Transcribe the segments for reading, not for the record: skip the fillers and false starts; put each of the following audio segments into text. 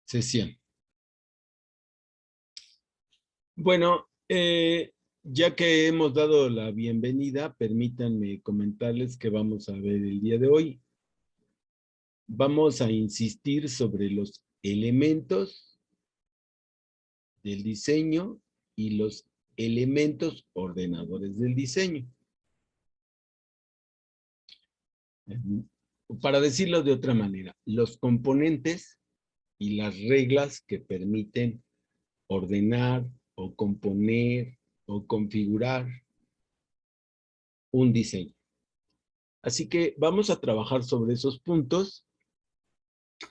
Sesión. Bueno, ya que hemos dado la bienvenida, permítanme comentarles que vamos a ver el día de hoy. Vamos a insistir sobre los elementos del diseño y los elementos ordenadores del diseño. Para decirlo de otra manera, los componentes y las reglas que permiten ordenar o componer o configurar un diseño. Así que vamos a trabajar sobre esos puntos,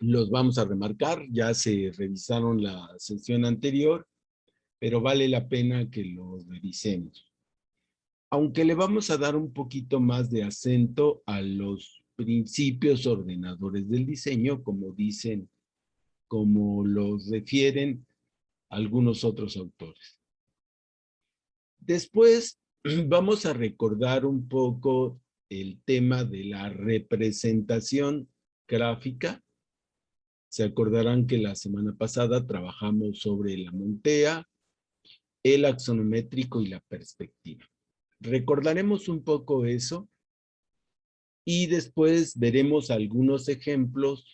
los vamos a remarcar, ya se revisaron la sesión anterior, pero vale la pena que los revisemos. Aunque le vamos a dar un poquito más de acento a los principios ordenadores del diseño, como dicen, como los refieren algunos otros autores. Después vamos a recordar un poco el tema de la representación gráfica. Se acordarán que la semana pasada trabajamos sobre la montea, el axonométrico y la perspectiva. Recordaremos un poco eso y después veremos algunos ejemplos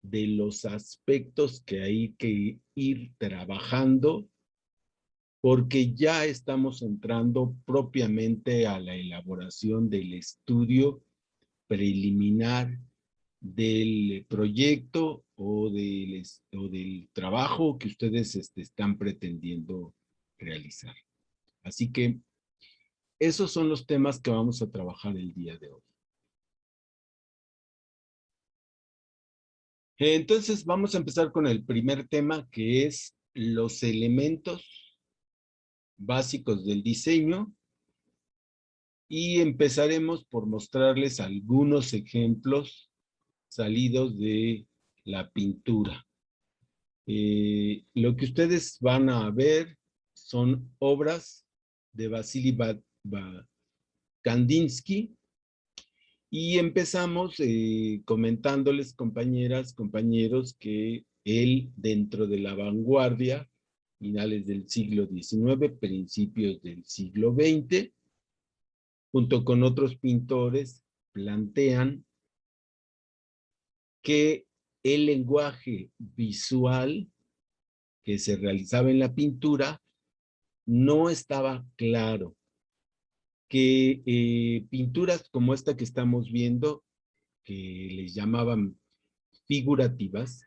de los aspectos que hay que ir trabajando porque ya estamos entrando propiamente a la elaboración del estudio preliminar del proyecto o del trabajo que ustedes están pretendiendo realizar. Así que esos son los temas que vamos a trabajar el día de hoy. Entonces vamos a empezar con el primer tema, que es los elementos básicos del diseño, y empezaremos por mostrarles algunos ejemplos salidos de la pintura. Lo que ustedes van a ver son obras de Vasily Kandinsky, y empezamos comentándoles, compañeras, compañeros, que él, dentro de la vanguardia, finales del siglo XIX, principios del siglo XX, junto con otros pintores, plantean que el lenguaje visual que se realizaba en la pintura no estaba claro, que pinturas como esta que estamos viendo, que les llamaban figurativas,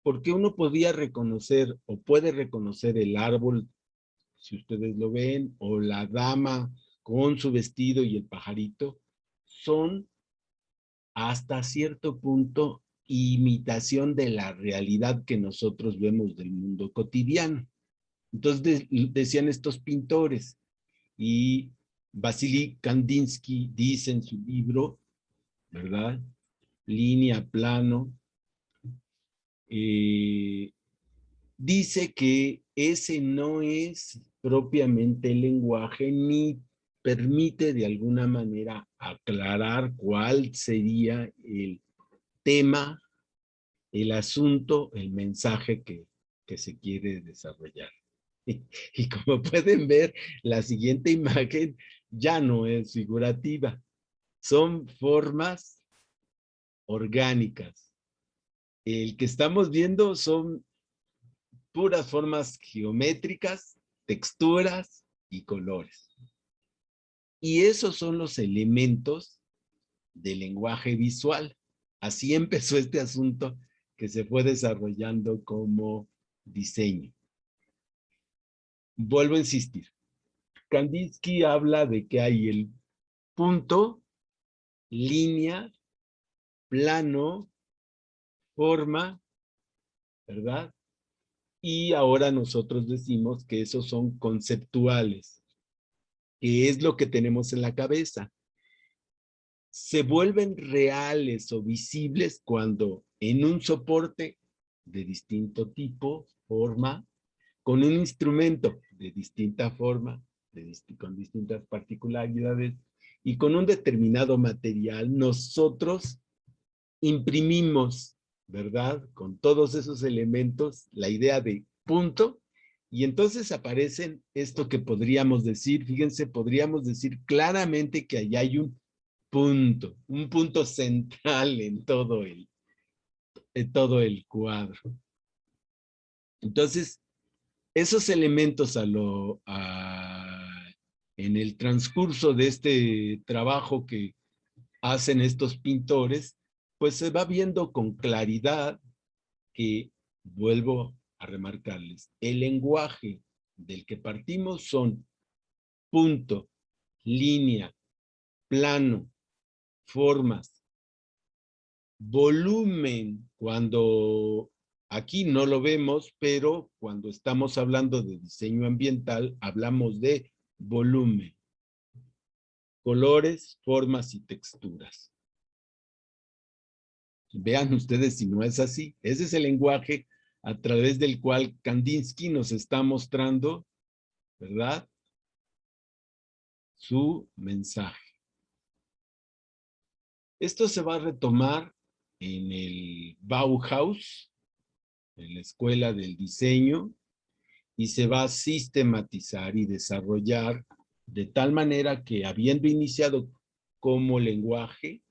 porque uno podía reconocer o puede reconocer el árbol, si ustedes lo ven, o la dama con su vestido y el pajarito, son hasta cierto punto imitación de la realidad que nosotros vemos del mundo cotidiano. Entonces decían estos pintores, y Vasily Kandinsky dice en su libro, ¿verdad? Línea, plano, dice que ese no es propiamente el lenguaje ni permite de alguna manera aclarar cuál sería el tema, el asunto, el mensaje que se quiere desarrollar. Y como pueden ver, la siguiente imagen ya no es figurativa, son formas orgánicas. El que estamos viendo son puras formas geométricas, texturas y colores. Y esos son los elementos del lenguaje visual. Así empezó este asunto que se fue desarrollando como diseño. Vuelvo a insistir. Kandinsky habla de que hay el punto, línea, plano, forma, ¿verdad? Y ahora nosotros decimos que esos son conceptuales, que es lo que tenemos en la cabeza. Se vuelven reales o visibles cuando en un soporte de distinto tipo, forma, con un instrumento de distinta forma, con distintas particularidades y con un determinado material, nosotros imprimimos ¿verdad? Con todos esos elementos, la idea de punto, y entonces aparecen esto que podríamos decir, fíjense, podríamos decir claramente que allá hay un punto central en todo el cuadro. Entonces, esos elementos en el transcurso de este trabajo que hacen estos pintores, pues se va viendo con claridad que, vuelvo a remarcarles, el lenguaje del que partimos son punto, línea, plano, formas, volumen, cuando aquí no lo vemos, pero cuando estamos hablando de diseño ambiental, hablamos de volumen, colores, formas y texturas. Vean ustedes si no es así. Ese es el lenguaje a través del cual Kandinsky nos está mostrando, ¿verdad?, su mensaje. Esto se va a retomar en el Bauhaus, en la escuela del diseño, y se va a sistematizar y desarrollar de tal manera que, habiendo iniciado como lenguaje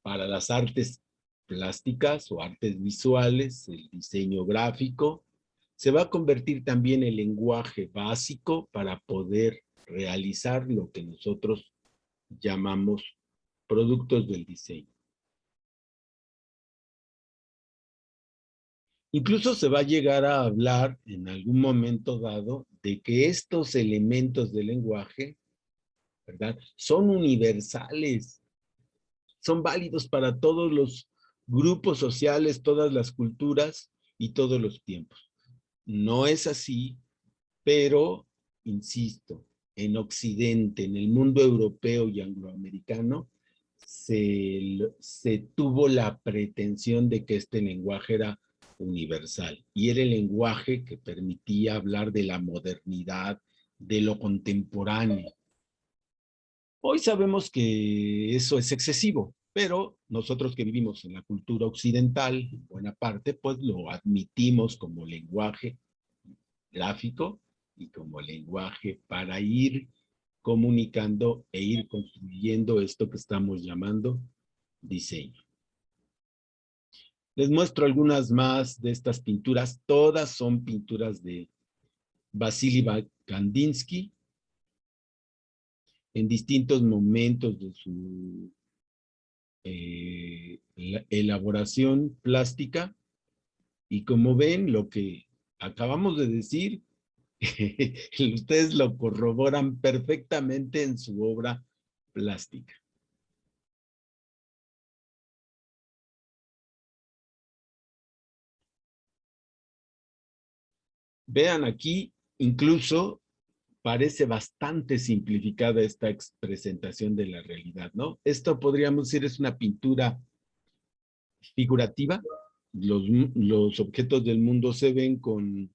para las artes plásticas o artes visuales, el diseño gráfico, se va a convertir también en lenguaje básico para poder realizar lo que nosotros llamamos productos del diseño. Incluso se va a llegar a hablar en algún momento dado de que estos elementos del lenguaje, ¿verdad?, son universales, son válidos para todos los grupos sociales, todas las culturas y todos los tiempos. No es así, pero, insisto, en Occidente, en el mundo europeo y angloamericano, se tuvo la pretensión de que este lenguaje era universal, y era el lenguaje que permitía hablar de la modernidad, de lo contemporáneo. Hoy sabemos que eso es excesivo, pero nosotros que vivimos en la cultura occidental, en buena parte, pues lo admitimos como lenguaje gráfico y como lenguaje para ir comunicando e ir construyendo esto que estamos llamando diseño. Les muestro algunas más de estas pinturas. Todas son pinturas de Vasily Kandinsky en distintos momentos de su elaboración plástica. Y como ven, lo que acabamos de decir, ustedes lo corroboran perfectamente en su obra plástica. Vean aquí, incluso parece bastante simplificada esta presentación de la realidad, ¿no? Esto podríamos decir es una pintura figurativa. Los objetos del mundo se ven con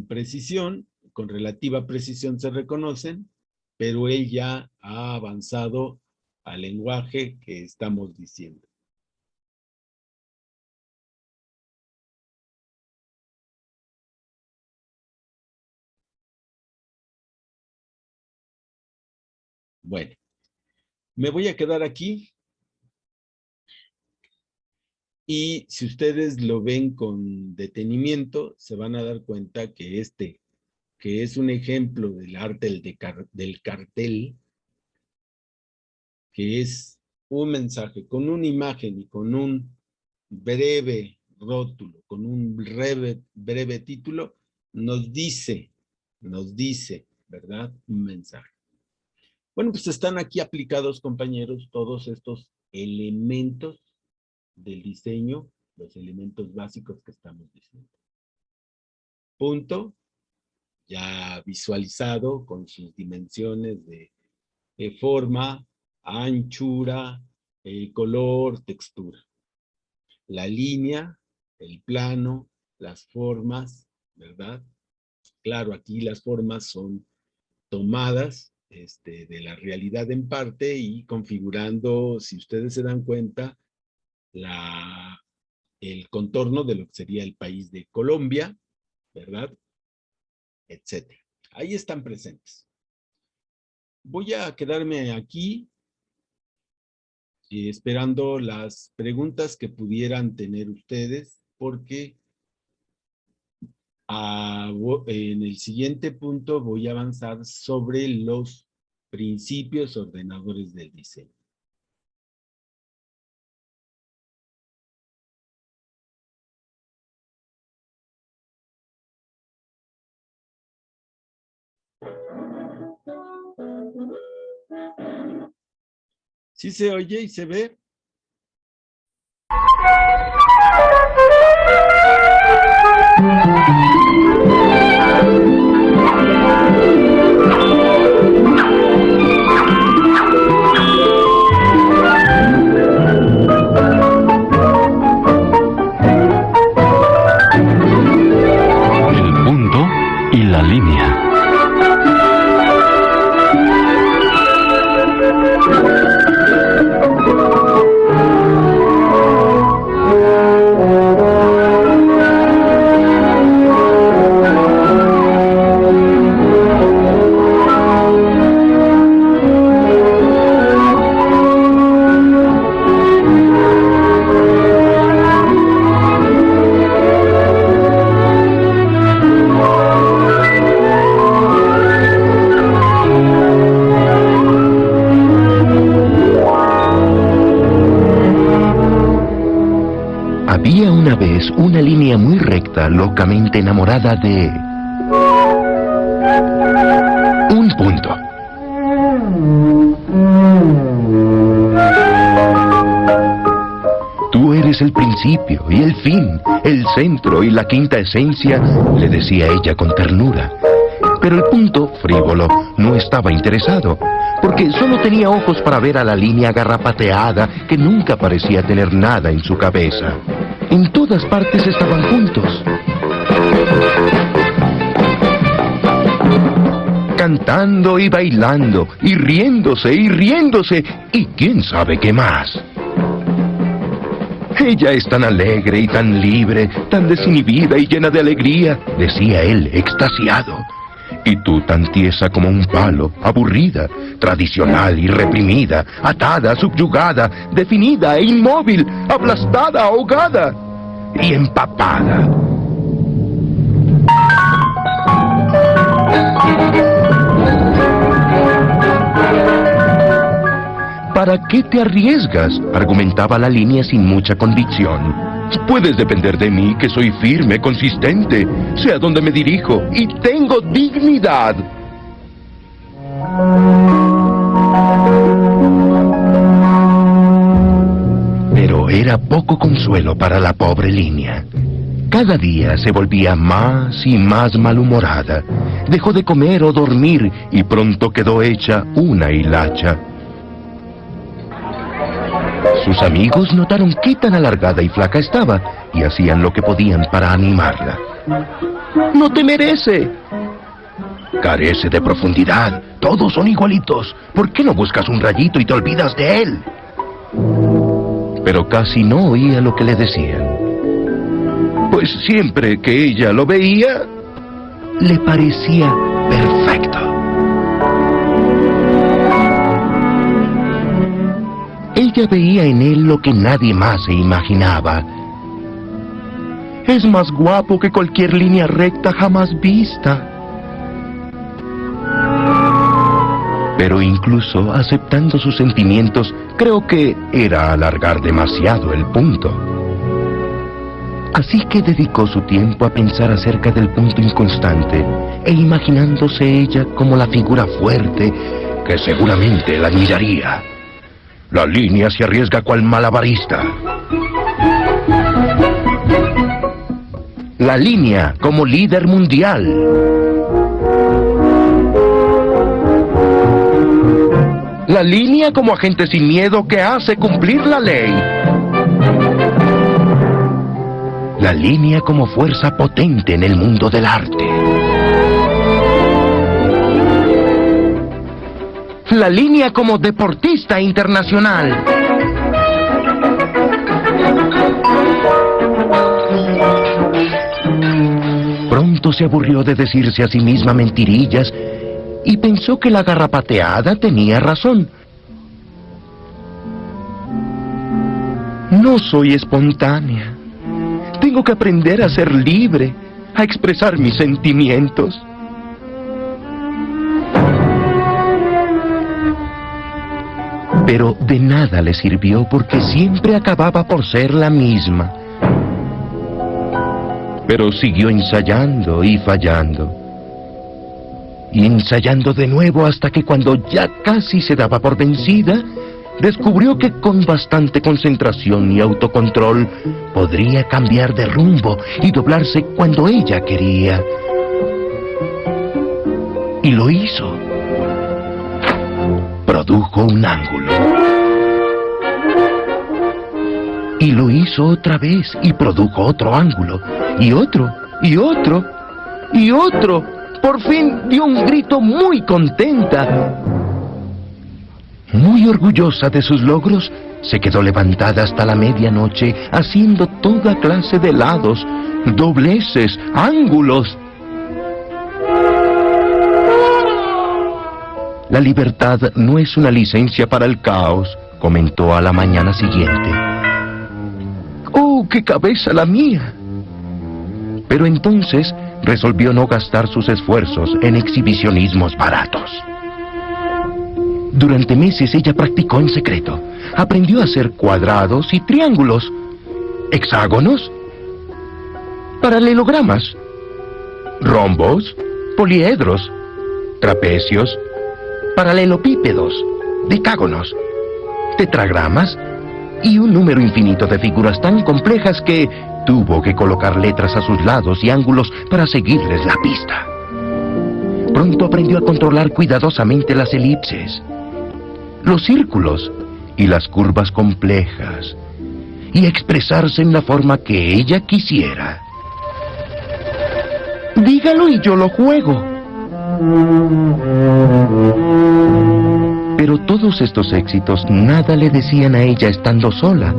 precisión, con relativa precisión se reconocen, pero él ya ha avanzado al lenguaje que estamos diciendo. Bueno, me voy a quedar aquí, y si ustedes lo ven con detenimiento, se van a dar cuenta que que es un ejemplo del arte del cartel, que es un mensaje con una imagen y con un breve rótulo, con un breve título, nos dice, ¿verdad?, un mensaje. Bueno, pues están aquí aplicados, compañeros, todos estos elementos del diseño, los elementos básicos que estamos diciendo. Punto, ya visualizado con sus dimensiones de forma, anchura, color, textura. La línea, el plano, las formas, ¿verdad? Claro, aquí las formas son tomadas de la realidad en parte y configurando, si ustedes se dan cuenta, la el contorno de lo que sería el país de Colombia, ¿verdad? Etcétera. Ahí están presentes. Voy a quedarme aquí esperando las preguntas que pudieran tener ustedes, porque en el siguiente punto voy a avanzar sobre los principios ordenadores del diseño. ¿Sí se oye y se ve? El punto y la línea. Había una vez una línea muy recta, locamente enamorada de un punto. Tú eres el principio y el fin, el centro y la quinta esencia, le decía ella con ternura. Pero el punto, frívolo, no estaba interesado, porque solo tenía ojos para ver a la línea garrapateada que nunca parecía tener nada en su cabeza. En todas partes estaban juntos, cantando y bailando, y riéndose, y quién sabe qué más. Ella es tan alegre y tan libre, tan desinhibida y llena de alegría, decía él, extasiado. Y tú tan tiesa como un palo, aburrida, tradicional y reprimida, atada, subyugada, definida e inmóvil, aplastada, ahogada y empapada. ¿Para qué te arriesgas?, argumentaba la línea sin mucha convicción. Puedes depender de mí, que soy firme, consistente, sé a dónde me dirijo y tengo dignidad. Pero era poco consuelo para la pobre línea. Cada día se volvía más y más malhumorada. Dejó de comer o dormir y pronto quedó hecha una hilacha. Sus amigos notaron qué tan alargada y flaca estaba y hacían lo que podían para animarla. ¡No te merece! Carece de profundidad. Todos son igualitos. ¿Por qué no buscas un rayito y te olvidas de él? Pero casi no oía lo que le decían. Pues siempre que ella lo veía, le parecía perfecto. Ella veía en él lo que nadie más se imaginaba. Es más guapo que cualquier línea recta jamás vista. Pero incluso aceptando sus sentimientos, creo que era alargar demasiado el punto. Así que dedicó su tiempo a pensar acerca del punto inconstante e imaginándose ella como la figura fuerte que seguramente la admiraría. La línea se arriesga cual malabarista. La línea como líder mundial. La línea como agente sin miedo que hace cumplir la ley. La línea como fuerza potente en el mundo del arte. La línea como deportista internacional. se aburrió de decirse a sí misma mentirillas y pensó que la garrapateada tenía razón. No soy espontánea. Tengo que aprender a ser libre, a expresar mis sentimientos. Pero de nada le sirvió porque siempre acababa por ser la misma. Pero siguió ensayando y fallando. Y ensayando de nuevo hasta que cuando ya casi se daba por vencida, descubrió que con bastante concentración y autocontrol podría cambiar de rumbo y doblarse cuando ella quería. Y lo hizo. Produjo un ángulo. Y lo hizo otra vez y produjo otro ángulo. Y otro, y otro, y otro. Por fin dio un grito muy contenta. Muy orgullosa de sus logros, se quedó levantada hasta la medianoche haciendo toda clase de lados, dobleces, ángulos. La libertad no es una licencia para el caos, comentó a la mañana siguiente. ¡Oh, qué cabeza la mía! Pero entonces resolvió no gastar sus esfuerzos en exhibicionismos baratos. Durante meses ella practicó en secreto. Aprendió a hacer cuadrados y triángulos, hexágonos, paralelogramas, rombos, poliedros, trapecios, paralelopípedos, decágonos, tetragramas y un número infinito de figuras tan complejas que tuvo que colocar letras a sus lados y ángulos para seguirles la pista. Pronto aprendió a controlar cuidadosamente las elipses, los círculos y las curvas complejas, y a expresarse en la forma que ella quisiera. Dígalo y yo lo juego. Pero todos estos éxitos nada le decían a ella estando sola,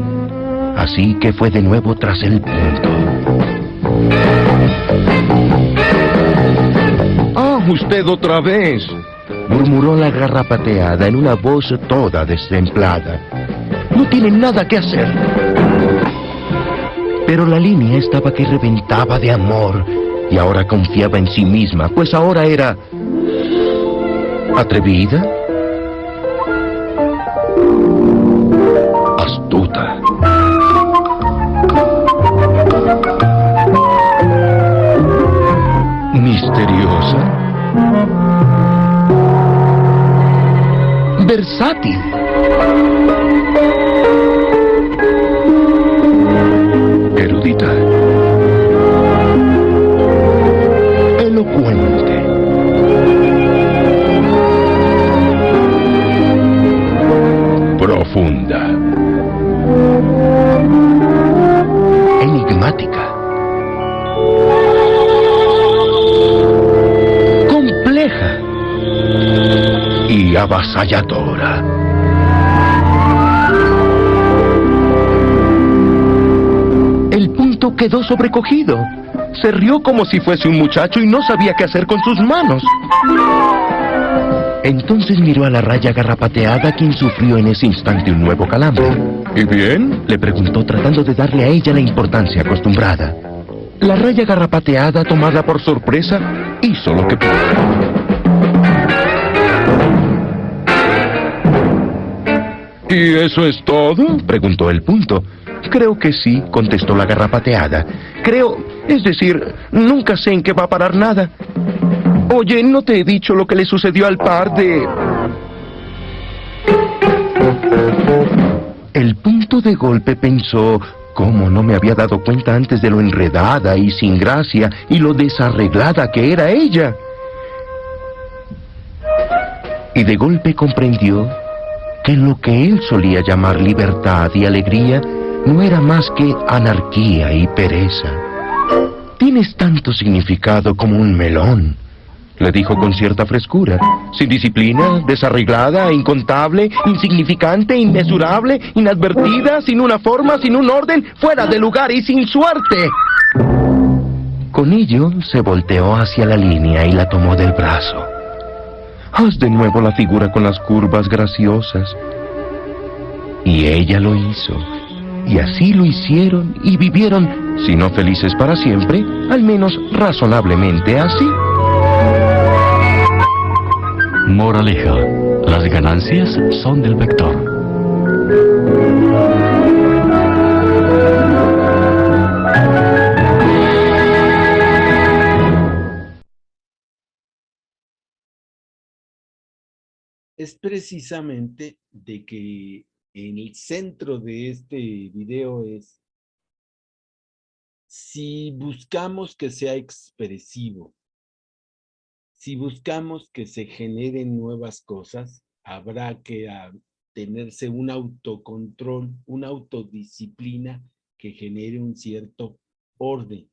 así que fue de nuevo tras el punto. ¡Ah, usted otra vez!, murmuró la garrapateada en una voz toda destemplada. No tiene nada que hacer. Pero la línea estaba que reventaba de amor y ahora confiaba en sí misma, pues ahora era atrevida, astuta, misteriosa, versátil, erudita, elocuente, profunda, enigmática, compleja y avasalladora. El punto quedó sobrecogido. Se rió como si fuese un muchacho y no sabía qué hacer con sus manos. Entonces miró a la raya garrapateada, quien sufrió en ese instante un nuevo calambre. ¿Y bien?, le preguntó, tratando de darle a ella la importancia acostumbrada. La raya garrapateada, tomada por sorpresa, hizo lo que pudo. ¿Y eso es todo?, preguntó el punto. Creo que sí, contestó la garrapateada. Creo, es decir, nunca sé en qué va a parar nada. Oye, ¿no te he dicho lo que le sucedió al par de...? El punto de golpe pensó, ¿cómo no me había dado cuenta antes de lo enredada y sin gracia y lo desarreglada que era ella? Y de golpe comprendió que lo que él solía llamar libertad y alegría no era más que anarquía y pereza. Tienes tanto significado como un melón, le dijo con cierta frescura. Sin disciplina, desarreglada, incontable, insignificante, inmesurable, inadvertida, sin una forma, sin un orden, fuera de lugar y sin suerte. Con ello se volteó hacia la línea y la tomó del brazo. Haz de nuevo la figura con las curvas graciosas. Y ella lo hizo. Y así lo hicieron y vivieron, si no felices para siempre, al menos razonablemente así. Moraleja: las ganancias son del vector. Es precisamente de que en el centro de este video es, si buscamos que sea expresivo, si buscamos que se generen nuevas cosas, habrá que tenerse un autocontrol, una autodisciplina que genere un cierto orden,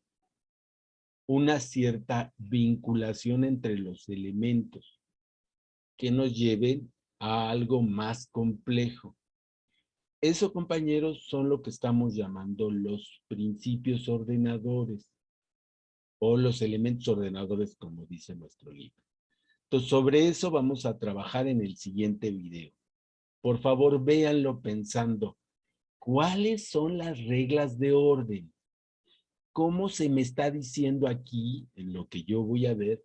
una cierta vinculación entre los elementos que nos lleven a algo más complejo. Eso, compañeros, son lo que estamos llamando los principios ordenadores o los elementos ordenadores, como dice nuestro libro. Entonces, sobre eso vamos a trabajar en el siguiente video. Por favor, véanlo pensando, ¿cuáles son las reglas de orden? ¿Cómo se me está diciendo aquí, en lo que yo voy a ver,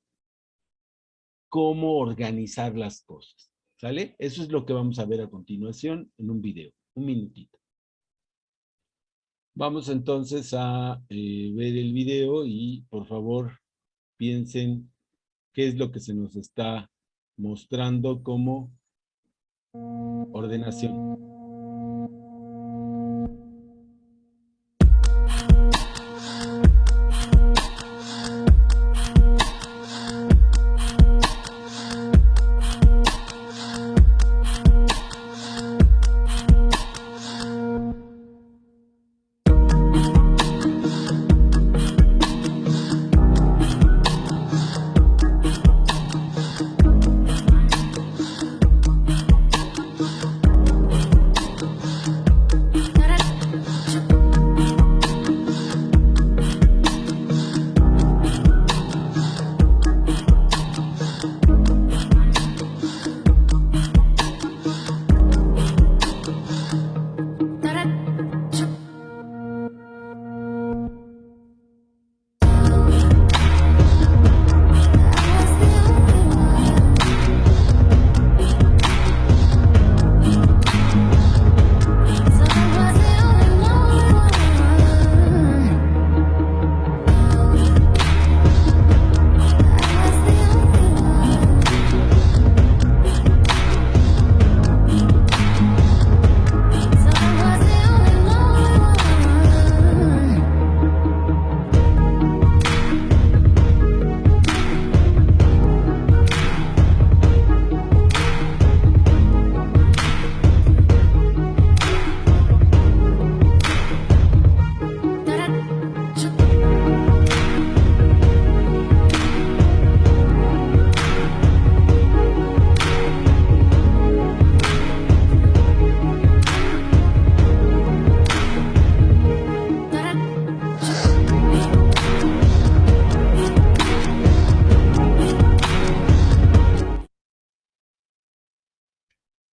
cómo organizar las cosas? ¿Sale? Eso es lo que vamos a ver a continuación en un video, un minutito. Vamos entonces a ver el video y por favor piensen qué es lo que se nos está mostrando como ordenación.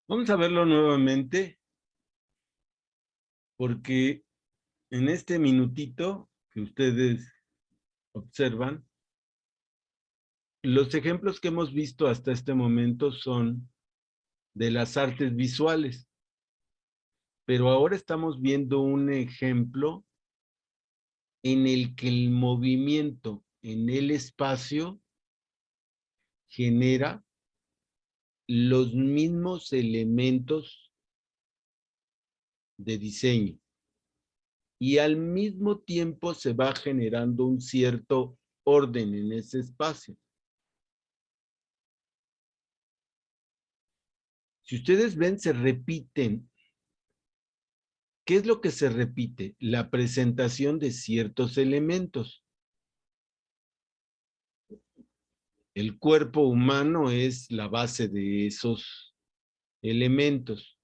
Vamos a verlo nuevamente, porque en este minutito que ustedes observan, los ejemplos que hemos visto hasta este momento son de las artes visuales, pero ahora estamos viendo un ejemplo en el que el movimiento en el espacio genera los mismos elementos de diseño y al mismo tiempo se va generando un cierto orden en ese espacio. Si ustedes ven, se repiten. ¿Qué es lo que se repite? La presentación de ciertos elementos. El cuerpo humano es la base de esos elementos.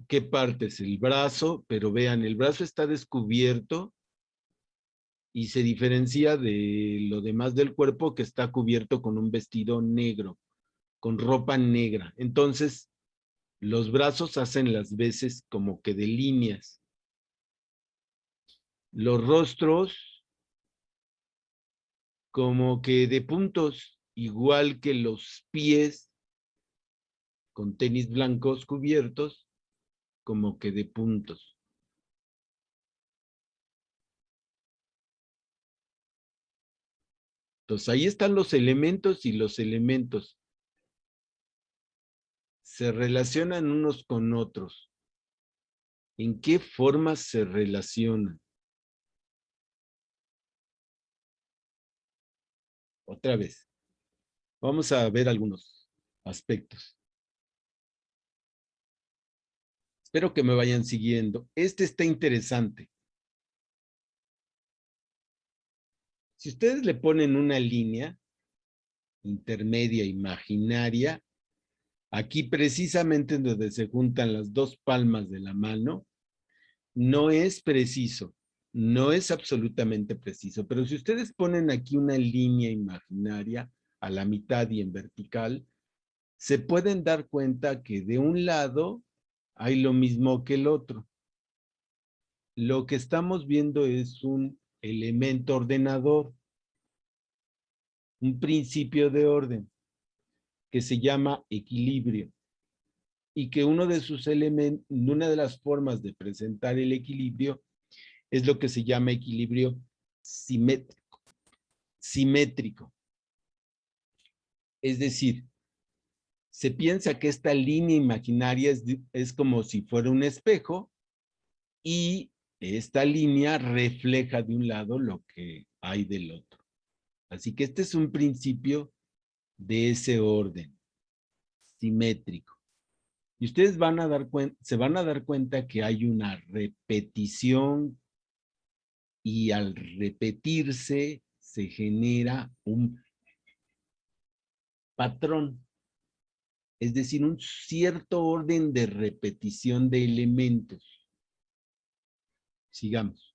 ¿Qué parte es el brazo? Pero vean, el brazo está descubierto y se diferencia de lo demás del cuerpo, que está cubierto con un vestido negro, con ropa negra. Entonces, los brazos hacen las veces como que de líneas. Los rostros como que de puntos, igual que los pies con tenis blancos cubiertos, como que de puntos. Entonces ahí están los elementos, y los elementos se relacionan unos con otros. ¿En qué forma se relacionan? Otra vez, vamos a ver algunos aspectos. Espero que me vayan siguiendo. Este está interesante. Si ustedes le ponen una línea intermedia imaginaria, aquí precisamente en donde se juntan las dos palmas de la mano, no es preciso, no es absolutamente preciso, pero si ustedes ponen aquí una línea imaginaria a la mitad y en vertical, se pueden dar cuenta que de un lado hay lo mismo que el otro. Lo que estamos viendo es un elemento ordenador, un principio de orden que se llama equilibrio, y que uno de sus elementos, una de las formas de presentar el equilibrio es lo que se llama equilibrio simétrico. Es decir, se piensa que esta línea imaginaria es como si fuera un espejo, y esta línea refleja de un lado lo que hay del otro. Así que este es un principio de ese orden simétrico. Y ustedes se van a dar cuenta que hay una repetición, y al repetirse se genera un patrón, es decir, un cierto orden de repetición de elementos. Sigamos.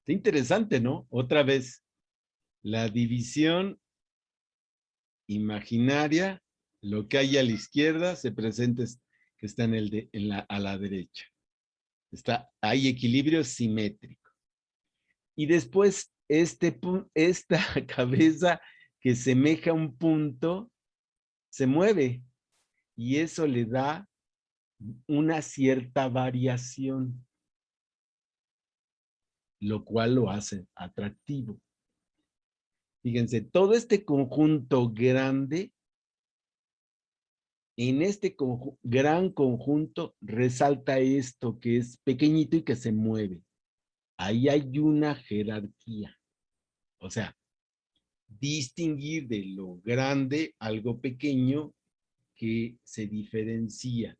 Está interesante, ¿no? Otra vez, la división imaginaria, lo que hay a la izquierda se presenta que está a la derecha. Hay equilibrio simétrico. Y después esta cabeza que semeja un punto se mueve, y eso le da una cierta variación, lo cual lo hace atractivo. Fíjense, todo este conjunto grande, en este gran conjunto resalta esto que es pequeñito y que se mueve. Ahí hay una jerarquía. O sea, distinguir de lo grande algo pequeño que se diferencia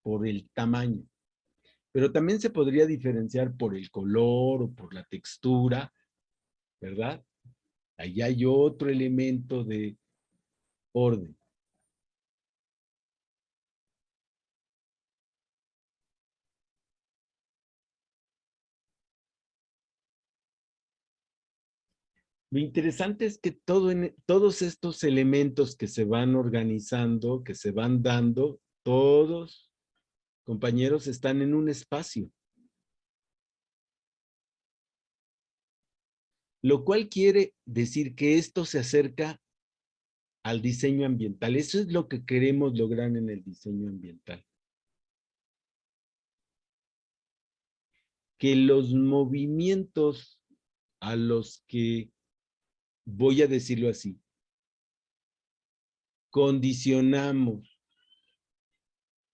por el tamaño. Pero también se podría diferenciar por el color o por la textura, ¿verdad? Ahí hay otro elemento de orden. Lo interesante es que todos estos elementos que se van organizando, que se van dando, todos, compañeros, están en un espacio. Lo cual quiere decir que esto se acerca al diseño ambiental. Eso es lo que queremos lograr en el diseño ambiental. Que los movimientos a los que, voy a decirlo así, condicionamos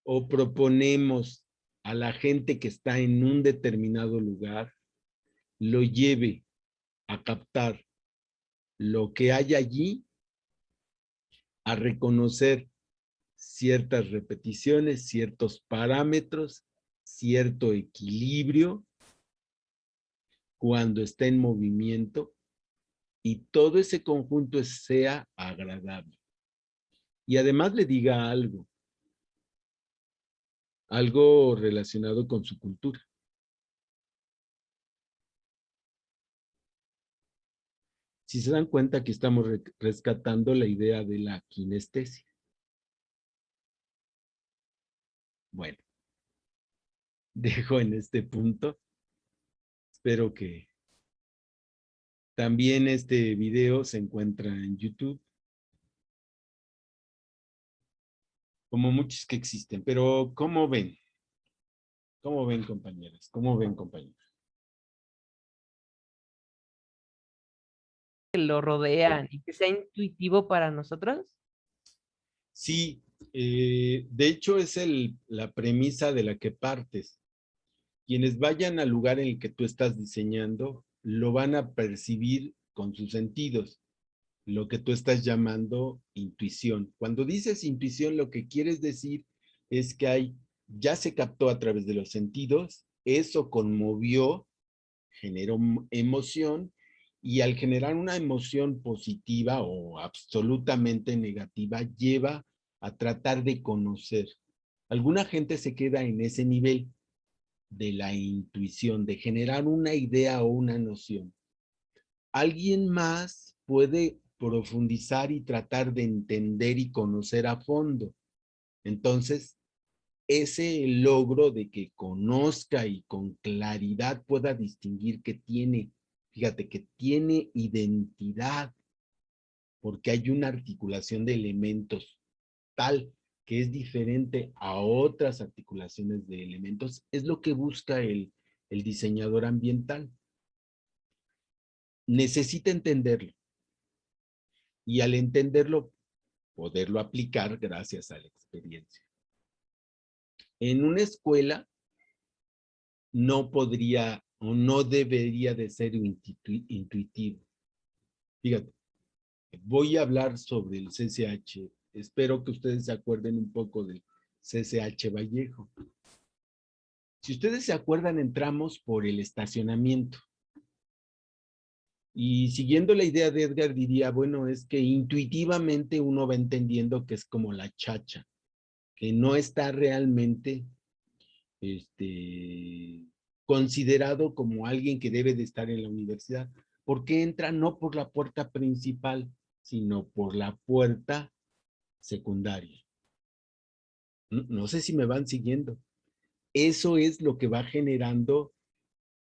o proponemos a la gente que está en un determinado lugar, lo lleve a captar lo que hay allí, a reconocer ciertas repeticiones, ciertos parámetros, cierto equilibrio cuando está en movimiento, y todo ese conjunto sea agradable. Y además le diga algo relacionado con su cultura. Si se dan cuenta que estamos rescatando la idea de la kinestesia. Bueno, dejo en este punto. Espero que también este video se encuentra en YouTube, como muchos que existen. Pero, ¿cómo ven? ¿Cómo ven, compañeras? ¿Cómo ven, compañeros? Que lo rodean y que sea intuitivo para nosotros. Sí, de hecho es la premisa de la que partes. Quienes vayan al lugar en el que tú estás diseñando, lo van a percibir con sus sentidos, lo que tú estás llamando intuición. Cuando dices intuición, lo que quieres decir es que ya se captó a través de los sentidos, eso conmovió, generó emoción, y al generar una emoción positiva o absolutamente negativa, lleva a tratar de conocer. Alguna gente se queda en ese nivel de la intuición, de generar una idea o una noción. Alguien más puede profundizar y tratar de entender y conocer a fondo. Entonces, ese logro de que conozca y con claridad pueda distinguir que tiene, fíjate, que tiene identidad, porque hay una articulación de elementos tal que es diferente a otras articulaciones de elementos, es lo que busca el diseñador ambiental. Necesita entenderlo. Y al entenderlo, poderlo aplicar gracias a la experiencia. En una escuela no podría o no debería de ser intuitivo. Fíjate, voy a hablar sobre el CCH. Espero que ustedes se acuerden un poco del CCH Vallejo. Si ustedes se acuerdan, entramos por el estacionamiento. Y siguiendo la idea de Edgar, diría, bueno, es que intuitivamente uno va entendiendo que es como la chacha, que no está realmente considerado como alguien que debe de estar en la universidad, porque entra no por la puerta principal, sino por la puerta secundaria. No sé si me van siguiendo. Eso es lo que va generando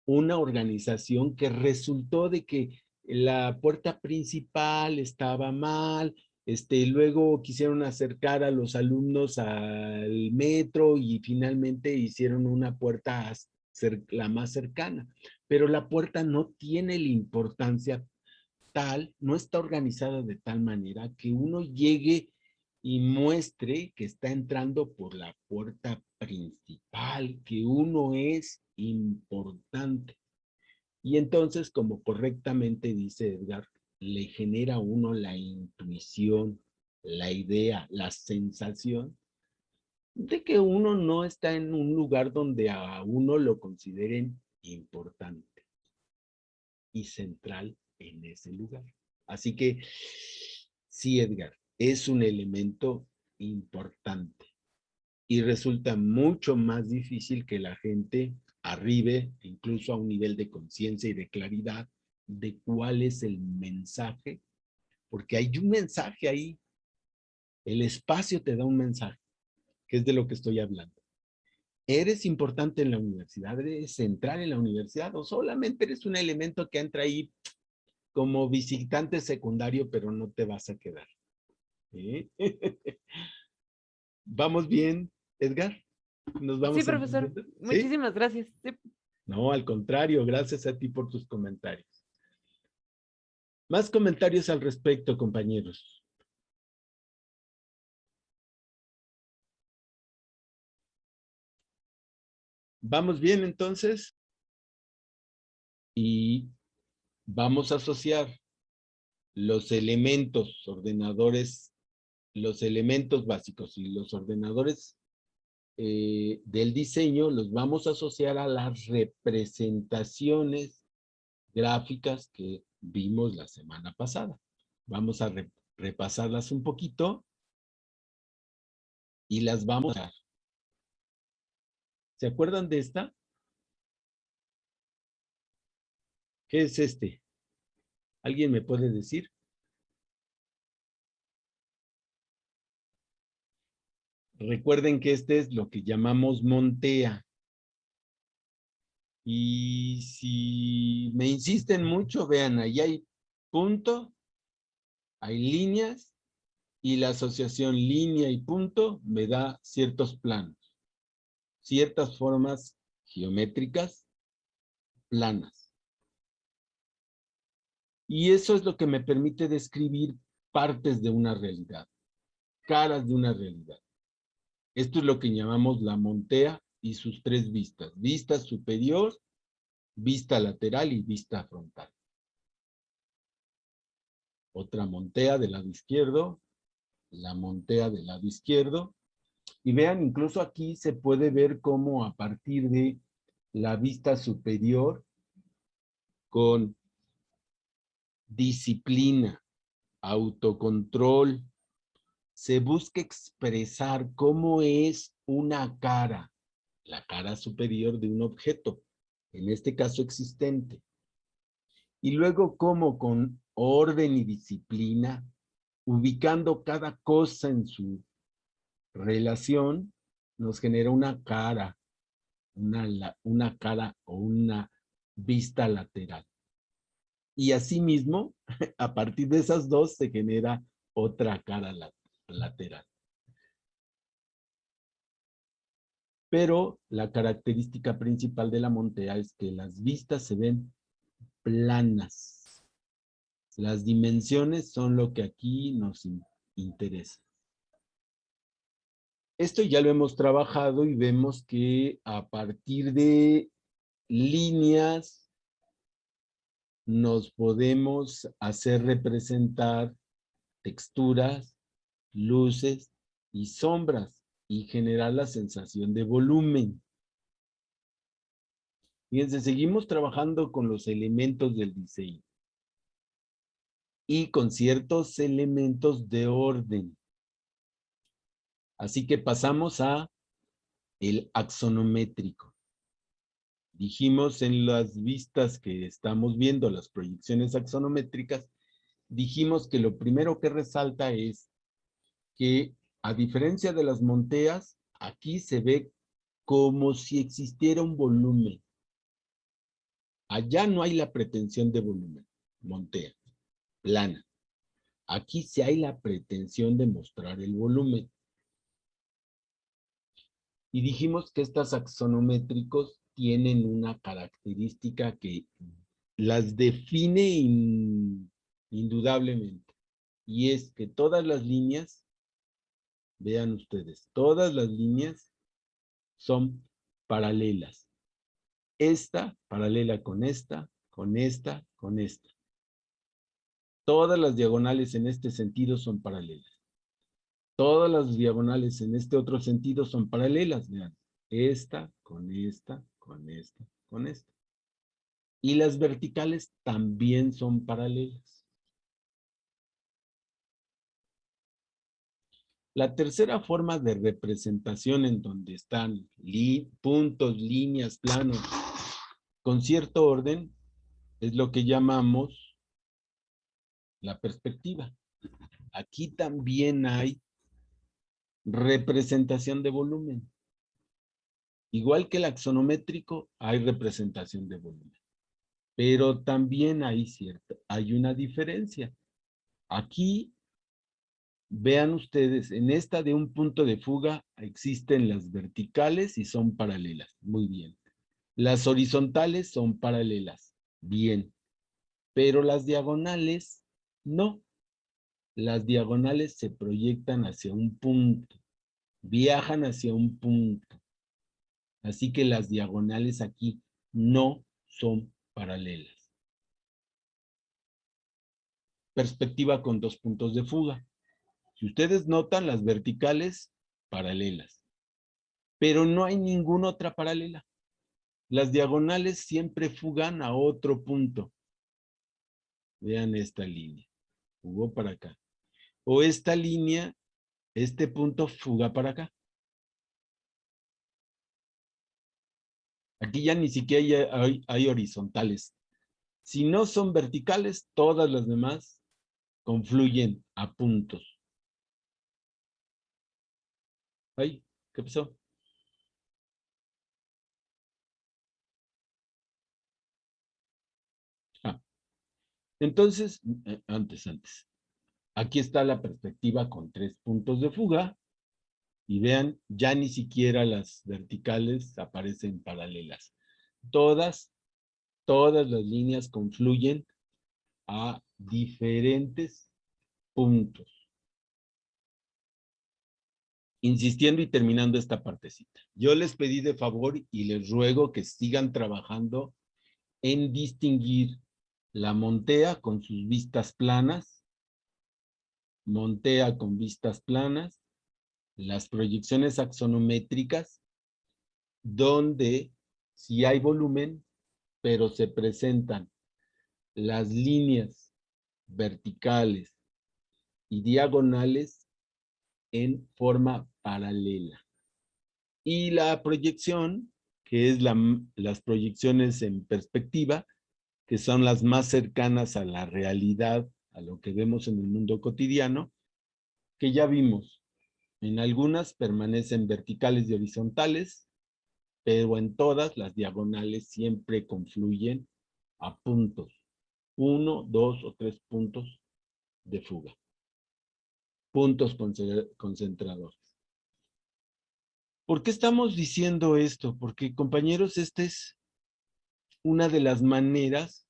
una organización que resultó de que la puerta principal estaba mal, luego quisieron acercar a los alumnos al metro y finalmente hicieron una puerta la más cercana, pero la puerta no tiene la importancia tal, no está organizada de tal manera que uno llegue y muestre que está entrando por la puerta principal, que uno es importante. Y entonces, como correctamente dice Edgar, le genera a uno la intuición, la idea, la sensación de que uno no está en un lugar donde a uno lo consideren importante y central en ese lugar. Así que, sí, Edgar, es un elemento importante y resulta mucho más difícil que la gente arribe incluso a un nivel de conciencia y de claridad de cuál es el mensaje, porque hay un mensaje ahí. El espacio te da un mensaje, que es de lo que estoy hablando. ¿Eres importante en la universidad? ¿Eres central en la universidad? ¿O solamente eres un elemento que entra ahí como visitante secundario, pero no te vas a quedar? ¿Eh? ¿Vamos bien, Edgar? ¿Nos vamos Sí, profesor. entendiendo? ¿Sí? Muchísimas gracias. Sí. No, al contrario, gracias a ti por tus comentarios. Más comentarios al respecto, compañeros. ¿Vamos bien entonces? Y vamos a asociar los elementos ordenadores, los elementos básicos y los ordenadores del diseño, los vamos a asociar a las representaciones gráficas que vimos la semana pasada. Vamos a repasarlas un poquito y las vamos a... ¿Se acuerdan de esta? ¿Qué es este? ¿Alguien me puede decir? Recuerden que este es lo que llamamos montea. Y si me insisten mucho, vean, ahí hay punto, hay líneas, y la asociación línea y punto me da ciertos planos, ciertas formas geométricas planas. Y eso es lo que me permite describir partes de una realidad, caras de una realidad. Esto es lo que llamamos la montea y sus tres vistas. Vista superior, vista lateral y vista frontal. Otra montea del lado izquierdo, la montea del lado izquierdo. Y vean, incluso aquí se puede ver cómo a partir de la vista superior, con disciplina, autocontrol, se busca expresar cómo es una cara, la cara superior de un objeto, en este caso existente. Y luego cómo con orden y disciplina, ubicando cada cosa en su relación, nos genera una cara, una cara o una vista lateral. Y asimismo, a partir de esas dos se genera otra cara lateral. Pero la característica principal de la montea es que las vistas se ven planas. Las dimensiones son lo que aquí nos interesa. Esto ya lo hemos trabajado y vemos que a partir de líneas nos podemos hacer representar texturas, luces y sombras y generar la sensación de volumen. Fíjense, seguimos trabajando con los elementos del diseño y con ciertos elementos de orden. Así que pasamos a el axonométrico. Dijimos en las vistas que estamos viendo, las proyecciones axonométricas, dijimos que lo primero que resalta es que, a diferencia de las monteas, aquí se ve como si existiera un volumen. Allá no hay la pretensión de volumen, montea, plana. Aquí sí hay la pretensión de mostrar el volumen. Y dijimos que estos axonométricos tienen una característica que las define indudablemente. Y es que todas las líneas, vean ustedes, todas las líneas son paralelas. Esta paralela con esta, con esta, con esta. Todas las diagonales en este sentido son paralelas. Todas las diagonales en este otro sentido son paralelas, vean. Esta, con esta, con esta, con esta. Y las verticales también son paralelas. La tercera forma de representación en donde están puntos, líneas, planos, con cierto orden, es lo que llamamos la perspectiva. Aquí también hay representación de volumen. Igual que el axonométrico, hay representación de volumen. Pero también hay una diferencia. Aquí, vean ustedes, en esta de un punto de fuga existen las verticales y son paralelas. Muy bien. Las horizontales son paralelas. Bien. Pero las diagonales, no. Las diagonales se proyectan hacia un punto. Viajan hacia un punto. Así que las diagonales aquí no son paralelas. Perspectiva con dos puntos de fuga. Si ustedes notan, las verticales, paralelas. Pero no hay ninguna otra paralela. Las diagonales siempre fugan a otro punto. Vean esta línea. Fugó para acá. O esta línea, este punto fuga para acá. Aquí ya ni siquiera hay horizontales. Si no son verticales, todas las demás confluyen a puntos. Ay, ¿qué pasó? Entonces, antes. Aquí está la perspectiva con 3 puntos de fuga. Y vean, ya ni siquiera las verticales aparecen paralelas. Todas las líneas confluyen a diferentes puntos. Insistiendo y terminando esta partecita. Yo les pedí de favor y les ruego que sigan trabajando en distinguir la montea con sus vistas planas, montea con vistas planas, las proyecciones axonométricas, donde sí hay volumen, pero se presentan las líneas verticales y diagonales en forma paralela. Y la proyección, que es las proyecciones en perspectiva, que son las más cercanas a la realidad, a lo que vemos en el mundo cotidiano, que ya vimos. En algunas permanecen verticales y horizontales, pero en todas las diagonales siempre confluyen a puntos. 1, 2 o 3 puntos de fuga. Puntos concentradores. ¿Por qué estamos diciendo esto? Porque, compañeros, esta es una de las maneras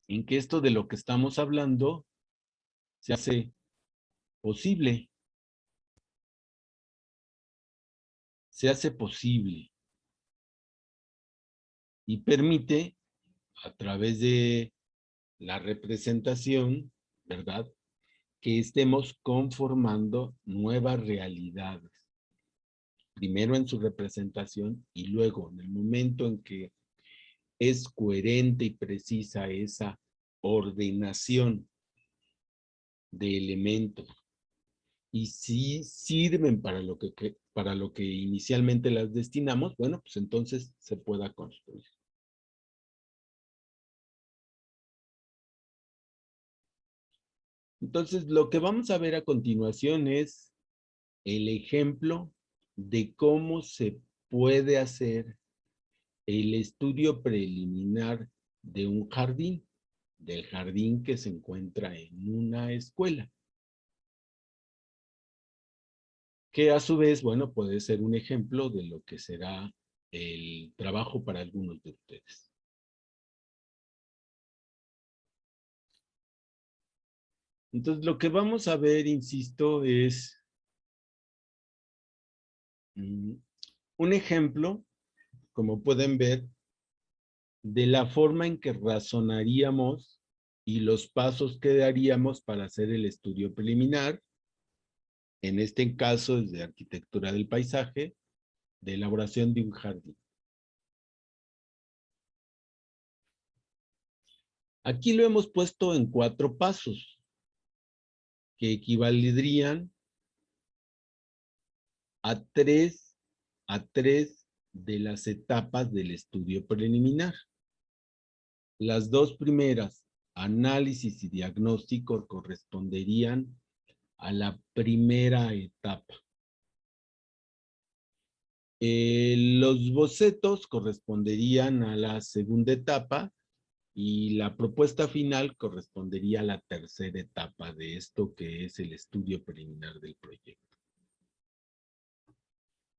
en que esto de lo que estamos hablando se hace posible. Se hace posible. Y permite, a través de la representación, ¿verdad?, que estemos conformando nuevas realidades. Primero en su representación y luego en el momento en que es coherente y precisa esa ordenación de elementos y si sirven para lo que inicialmente las destinamos, bueno, pues entonces se pueda construir. Entonces, lo que vamos a ver a continuación es el ejemplo de cómo se puede hacer el estudio preliminar de un jardín, del jardín que se encuentra en una escuela. Que a su vez, bueno, puede ser un ejemplo de lo que será el trabajo para algunos de ustedes. Entonces, lo que vamos a ver, insisto, es un ejemplo, como pueden ver, de la forma en que razonaríamos y los pasos que daríamos para hacer el estudio preliminar, en este caso es de arquitectura del paisaje, de elaboración de un jardín. Aquí lo hemos puesto en 4 pasos, que equivaldrían a tres de las etapas del estudio preliminar. Las 2 primeras, análisis y diagnóstico, corresponderían a la primera etapa. Los bocetos corresponderían a la segunda etapa y la propuesta final correspondería a la tercera etapa de esto que es el estudio preliminar del proyecto.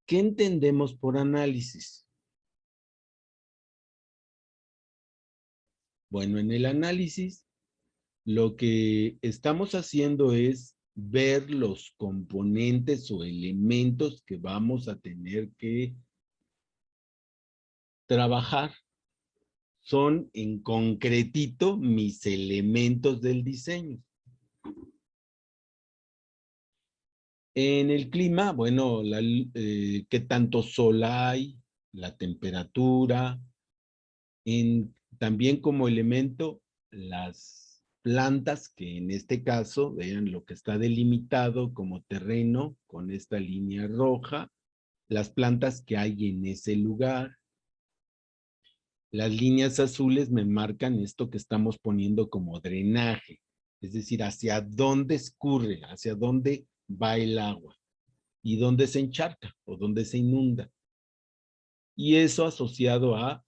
¿Qué entendemos por análisis? Bueno, en el análisis lo que estamos haciendo es ver los componentes o elementos que vamos a tener que trabajar. Son en concretito mis elementos del diseño. En el clima, bueno, qué tanto sol hay, la temperatura, también como elemento, las plantas que en este caso, vean lo que está delimitado como terreno con esta línea roja, las plantas que hay en ese lugar. Las líneas azules me marcan esto que estamos poniendo como drenaje, es decir, hacia dónde escurre, hacia dónde va el agua y dónde se encharca o dónde se inunda. Y eso asociado a,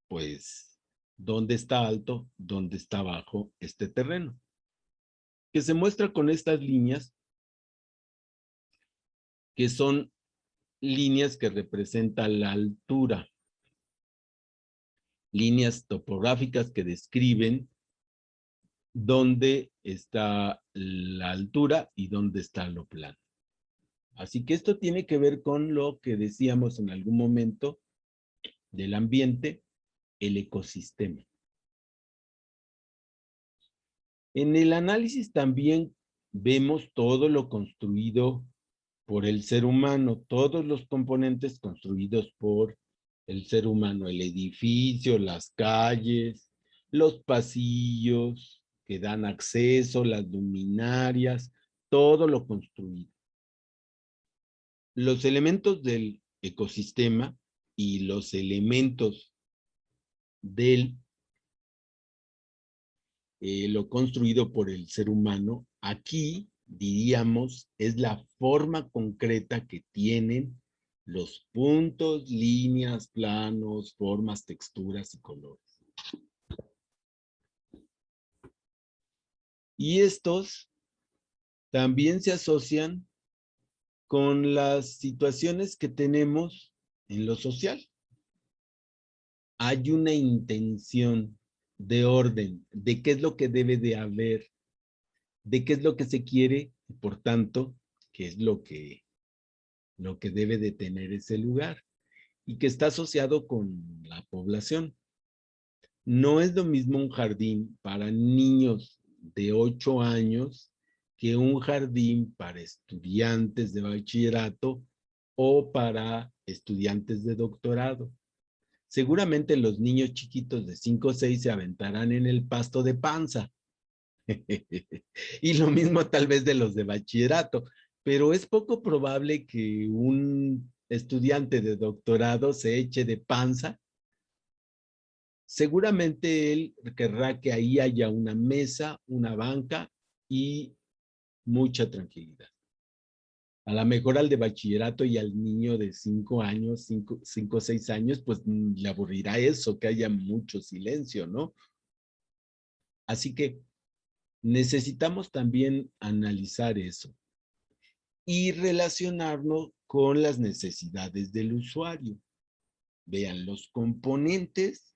pues, dónde está alto, dónde está bajo este terreno, que se muestra con estas líneas, que son líneas que representan la altura, líneas topográficas que describen dónde está la altura y dónde está lo plano. Así que esto tiene que ver con lo que decíamos en algún momento del ambiente, el ecosistema. En el análisis también vemos todo lo construido por el ser humano, todos los componentes construidos por el ser humano, el edificio, las calles, los pasillos que dan acceso, las luminarias, todo lo construido. Los elementos del ecosistema y los elementos del lo construido por el ser humano, aquí diríamos es la forma concreta que tienen los puntos, líneas, planos, formas, texturas y colores. Y estos también se asocian con las situaciones que tenemos en lo social. Hay una intención de orden, de qué es lo que debe de haber, de qué es lo que se quiere, y por tanto, qué es lo que debe de tener ese lugar, y que está asociado con la población. No es lo mismo un jardín para niños de 8 años que un jardín para estudiantes de bachillerato o para estudiantes de doctorado. Seguramente los niños chiquitos de 5 o 6 se aventarán en el pasto de panza. Y lo mismo tal vez de los de bachillerato, pero es poco probable que un estudiante de doctorado se eche de panza. Seguramente él querrá que ahí haya una mesa, una banca y mucha tranquilidad. A lo mejor al de bachillerato y al niño de 5 años, 5 o 6 años, pues le aburrirá eso, que haya mucho silencio, ¿no? Así que necesitamos también analizar eso y relacionarnos con las necesidades del usuario. Vean, los componentes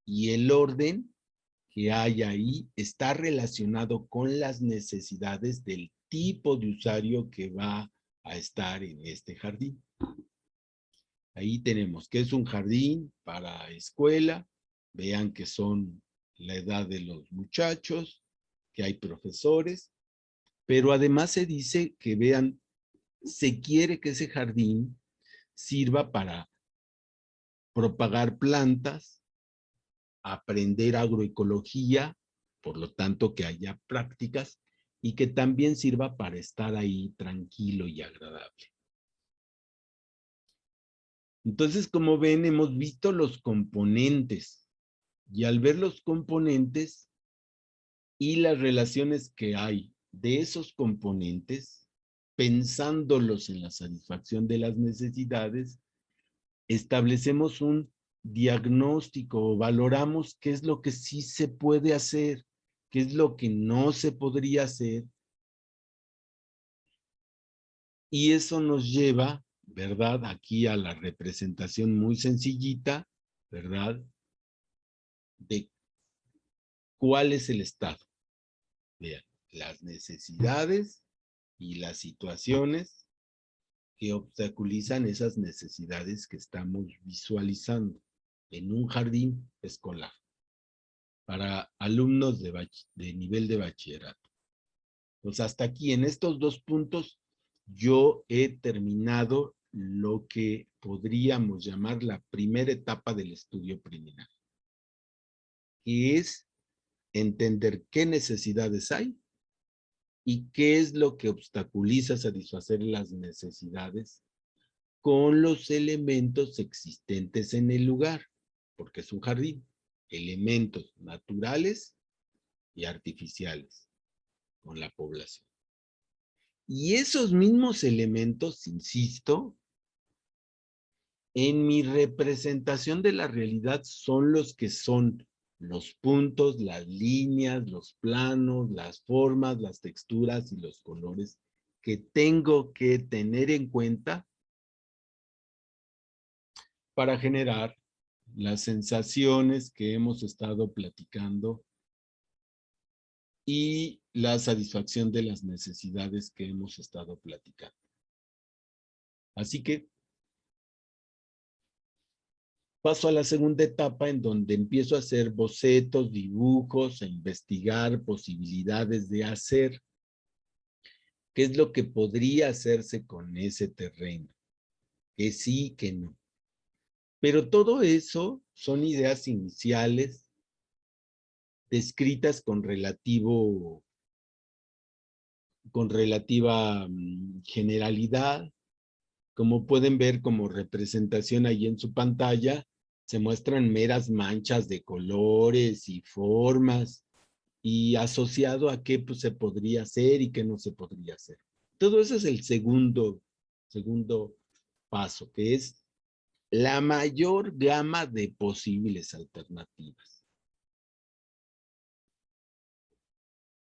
y el orden que hay ahí está relacionado con las necesidades del tipo de usuario que va a estar en este jardín. Ahí tenemos que es un jardín para escuela. Vean que son la edad de los muchachos, que hay profesores, pero además se dice que, vean, se quiere que ese jardín sirva para propagar plantas, aprender agroecología, por lo tanto que haya prácticas, y que también sirva para estar ahí tranquilo y agradable. Entonces, como ven, hemos visto los componentes, y al ver los componentes y las relaciones que hay de esos componentes, pensándolos en la satisfacción de las necesidades, establecemos un diagnóstico, valoramos qué es lo que sí se puede hacer, qué es lo que no se podría hacer, y eso nos lleva, ¿verdad?, aquí a la representación muy sencillita, ¿verdad?, de cuál es el estado. Vean, las necesidades y las situaciones que obstaculizan esas necesidades que estamos visualizando en un jardín escolar para alumnos de nivel de bachillerato. Pues hasta aquí, en estos 2 puntos, yo he terminado lo que podríamos llamar la primera etapa del estudio preliminar, que es entender qué necesidades hay y qué es lo que obstaculiza satisfacer las necesidades con los elementos existentes en el lugar, porque es un jardín, elementos naturales y artificiales con la población. Y esos mismos elementos, insisto, en mi representación de la realidad son los que son los puntos, las líneas, los planos, las formas, las texturas y los colores que tengo que tener en cuenta para generar las sensaciones que hemos estado platicando y la satisfacción de las necesidades que hemos estado platicando. Así que paso a la segunda etapa en donde empiezo a hacer bocetos, dibujos, a investigar posibilidades de hacer. ¿Qué es lo que podría hacerse con ese terreno? Que sí, que no. Pero todo eso son ideas iniciales descritas con relativa generalidad. Como pueden ver como representación ahí en su pantalla, se muestran meras manchas de colores y formas y asociado a qué pues, se podría hacer y qué no se podría hacer. Todo eso es el segundo paso, que es la mayor gama de posibles alternativas.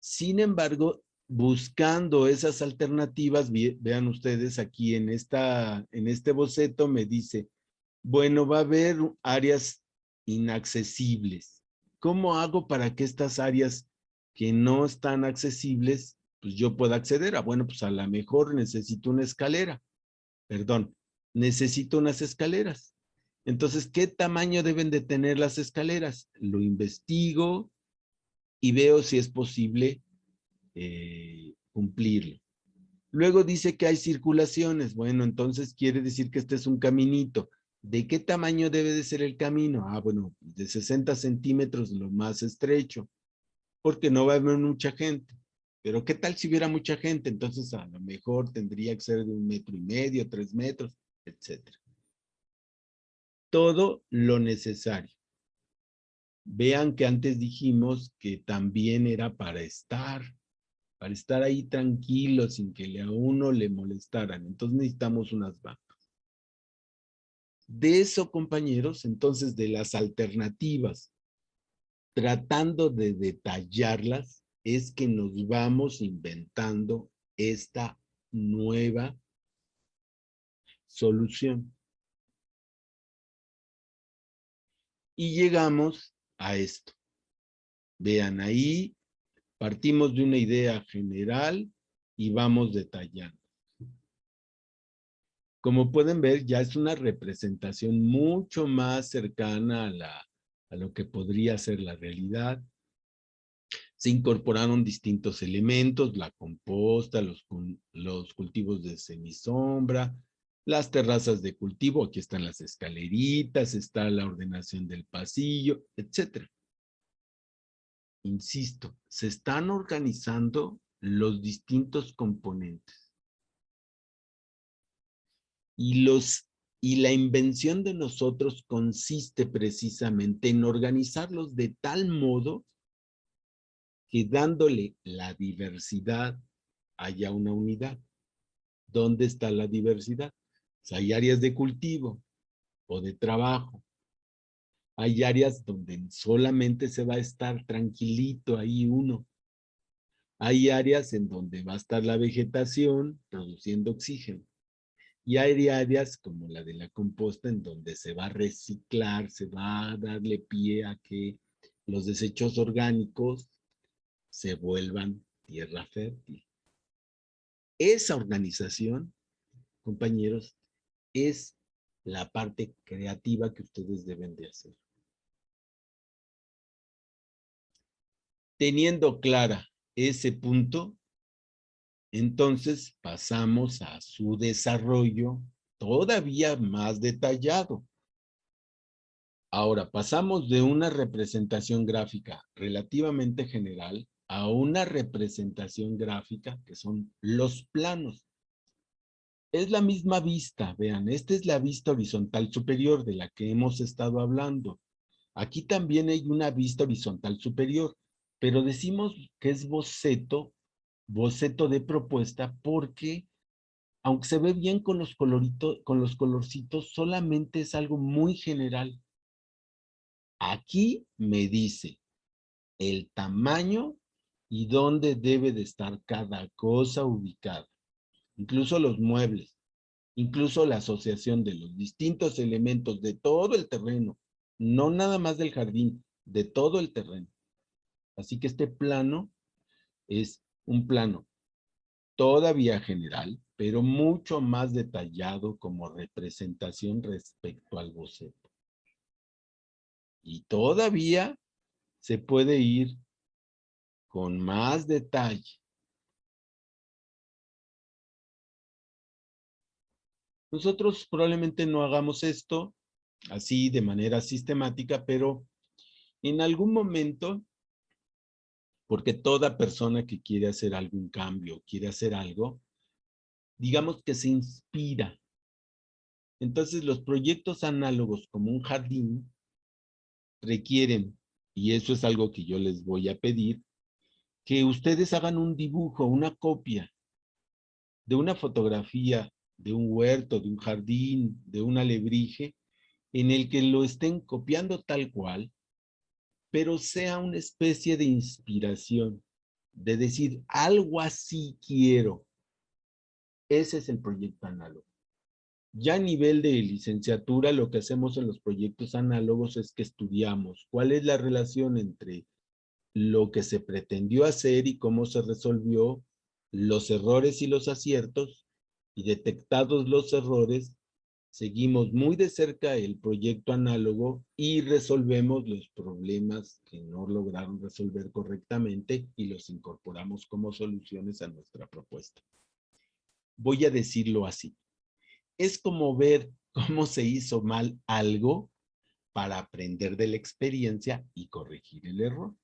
Sin embargo, buscando esas alternativas, vean ustedes aquí en este boceto me dice, bueno, va a haber áreas inaccesibles. ¿Cómo hago para que estas áreas que no están accesibles, pues yo pueda acceder? Bueno, pues a lo mejor necesito una escalera. Perdón, necesito unas escaleras. Entonces, ¿qué tamaño deben de tener las escaleras? Lo investigo y veo si es posible cumplirlo. Luego dice que hay circulaciones. Bueno, entonces quiere decir que este es un caminito. ¿De qué tamaño debe de ser el camino? Bueno, de 60 centímetros lo más estrecho, porque no va a haber mucha gente. Pero ¿qué tal si hubiera mucha gente? Entonces a lo mejor tendría que ser de 1,5 metros, 3 metros, etc. Todo lo necesario. Vean que antes dijimos que también era para estar ahí tranquilo sin que a uno le molestaran. Entonces necesitamos unas bancas. De eso, compañeros, entonces de las alternativas, tratando de detallarlas, es que nos vamos inventando esta nueva solución. Y llegamos a esto. Vean ahí, partimos de una idea general y vamos detallando. Como pueden ver, ya es una representación mucho más cercana a lo que podría ser la realidad. Se incorporaron distintos elementos, la composta, los cultivos de semisombra, las terrazas de cultivo, aquí están las escaleritas, está la ordenación del pasillo, etc. Insisto, se están organizando los distintos componentes. Y la invención de nosotros consiste precisamente en organizarlos de tal modo que dándole la diversidad haya una unidad. ¿Dónde está la diversidad? Pues hay áreas de cultivo o de trabajo. Hay áreas donde solamente se va a estar tranquilito ahí uno. Hay áreas en donde va a estar la vegetación produciendo oxígeno. Y hay áreas como la de la composta en donde se va a reciclar, se va a darle pie a que los desechos orgánicos se vuelvan tierra fértil. Esa organización, compañeros, es la parte creativa que ustedes deben de hacer. Teniendo clara ese punto, entonces pasamos a su desarrollo todavía más detallado. Ahora, pasamos de una representación gráfica relativamente general a una representación gráfica que son los planos. Es la misma vista, vean, esta es la vista horizontal superior de la que hemos estado hablando. Aquí también hay una vista horizontal superior, pero decimos que es boceto de propuesta porque, aunque se ve bien con los colorcitos, solamente es algo muy general. Aquí me dice el tamaño y dónde debe de estar cada cosa ubicada. Incluso los muebles, incluso la asociación de los distintos elementos de todo el terreno, no nada más del jardín, de todo el terreno. Así que este plano es un plano todavía general, pero mucho más detallado como representación respecto al boceto. Y todavía se puede ir con más detalle. Nosotros probablemente no hagamos esto así de manera sistemática, pero en algún momento, porque toda persona que quiere hacer algún cambio, quiere hacer algo, digamos que se inspira. Entonces los proyectos análogos como un jardín requieren, y eso es algo que yo les voy a pedir, que ustedes hagan un dibujo, una copia de una fotografía de un huerto, de un jardín, de un alebrije, en el que lo estén copiando tal cual, pero sea una especie de inspiración, de decir, algo así quiero. Ese es el proyecto análogo. Ya a nivel de licenciatura, lo que hacemos en los proyectos análogos es que estudiamos cuál es la relación entre lo que se pretendió hacer y cómo se resolvió, los errores y los aciertos, y detectados los errores, seguimos muy de cerca el proyecto análogo y resolvemos los problemas que no lograron resolver correctamente y los incorporamos como soluciones a nuestra propuesta. Voy a decirlo así. Es como ver cómo se hizo mal algo para aprender de la experiencia y corregir el error.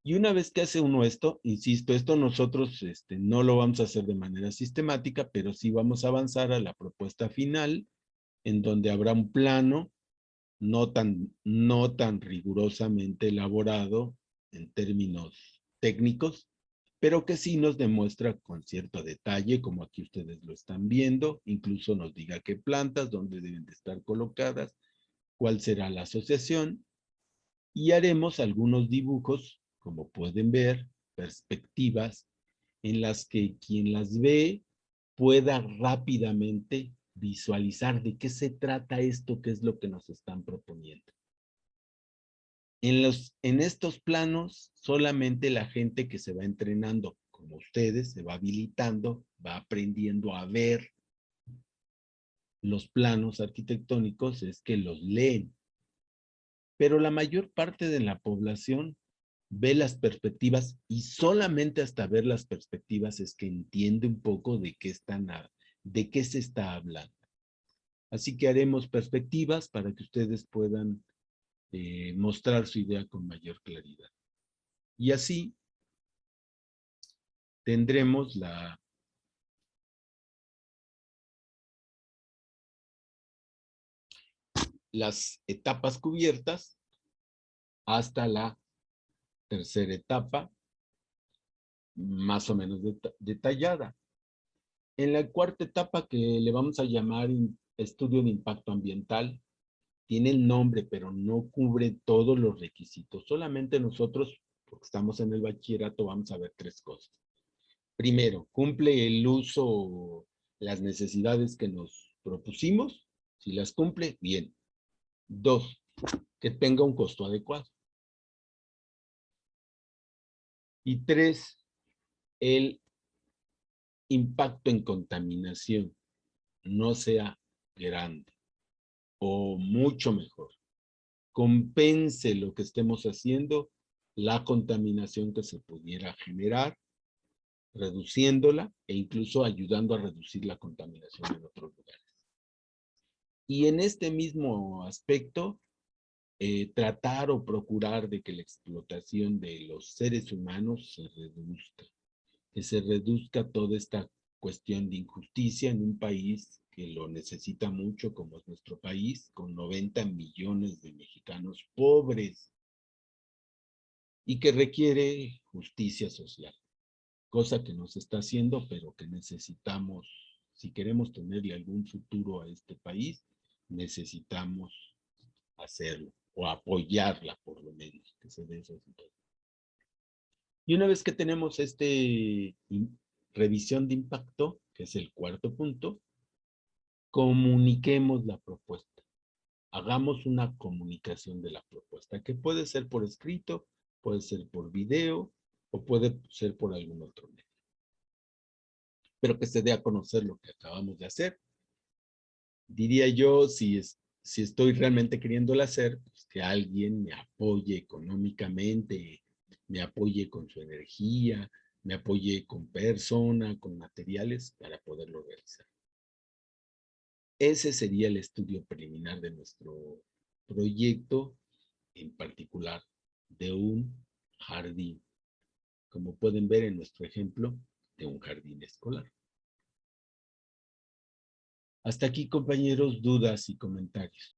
Y una vez que hace uno esto, insisto, esto nosotros no lo vamos a hacer de manera sistemática, pero sí vamos a avanzar a la propuesta final, en donde habrá un plano no tan rigurosamente elaborado en términos técnicos, pero que sí nos demuestra con cierto detalle, como aquí ustedes lo están viendo, incluso nos diga qué plantas, dónde deben de estar colocadas, cuál será la asociación, y haremos algunos dibujos, como pueden ver, perspectivas, en las que quien las ve pueda rápidamente visualizar de qué se trata esto, qué es lo que nos están proponiendo. En estos planos, solamente la gente que se va entrenando, como ustedes, se va habilitando, va aprendiendo a ver los planos arquitectónicos, es que los leen. Pero la mayor parte de la población ve las perspectivas y solamente hasta ver las perspectivas es que entiende un poco de qué se está hablando. Así que haremos perspectivas para que ustedes puedan mostrar su idea con mayor claridad. Y así tendremos las etapas cubiertas hasta la tercera etapa, más o menos detallada. En la cuarta etapa, que le vamos a llamar estudio de impacto ambiental, tiene el nombre, pero no cubre todos los requisitos. Solamente nosotros, porque estamos en el bachillerato, vamos a ver tres cosas. Primero, cumple el uso, las necesidades que nos propusimos. Si las cumple, bien. Dos, que tenga un costo adecuado. Y tres, el impacto en contaminación no sea grande o mucho mejor. Compense lo que estemos haciendo la contaminación que se pudiera generar, reduciéndola e incluso ayudando a reducir la contaminación en otros lugares. Y en este mismo aspecto, tratar o procurar de que la explotación de los seres humanos se reduzca, que se reduzca toda esta cuestión de injusticia en un país que lo necesita mucho, como es nuestro país, con 90 millones de mexicanos pobres y que requiere justicia social, cosa que no se está haciendo, pero que necesitamos, si queremos tenerle algún futuro a este país, necesitamos hacerlo o apoyarla por lo menos, que se dé esa situación. Y una vez que tenemos revisión de impacto, que es el cuarto punto, comuniquemos la propuesta. Hagamos una comunicación de la propuesta, que puede ser por escrito, puede ser por video o puede ser por algún otro medio. Pero que se dé a conocer lo que acabamos de hacer. Diría yo, si estoy realmente queriéndolo hacer, pues que alguien me apoye económicamente, me apoye con su energía, me apoye con persona, con materiales para poderlo realizar. Ese sería el estudio preliminar de nuestro proyecto, en particular de un jardín, como pueden ver en nuestro ejemplo de un jardín escolar. Hasta aquí, compañeros, dudas y comentarios.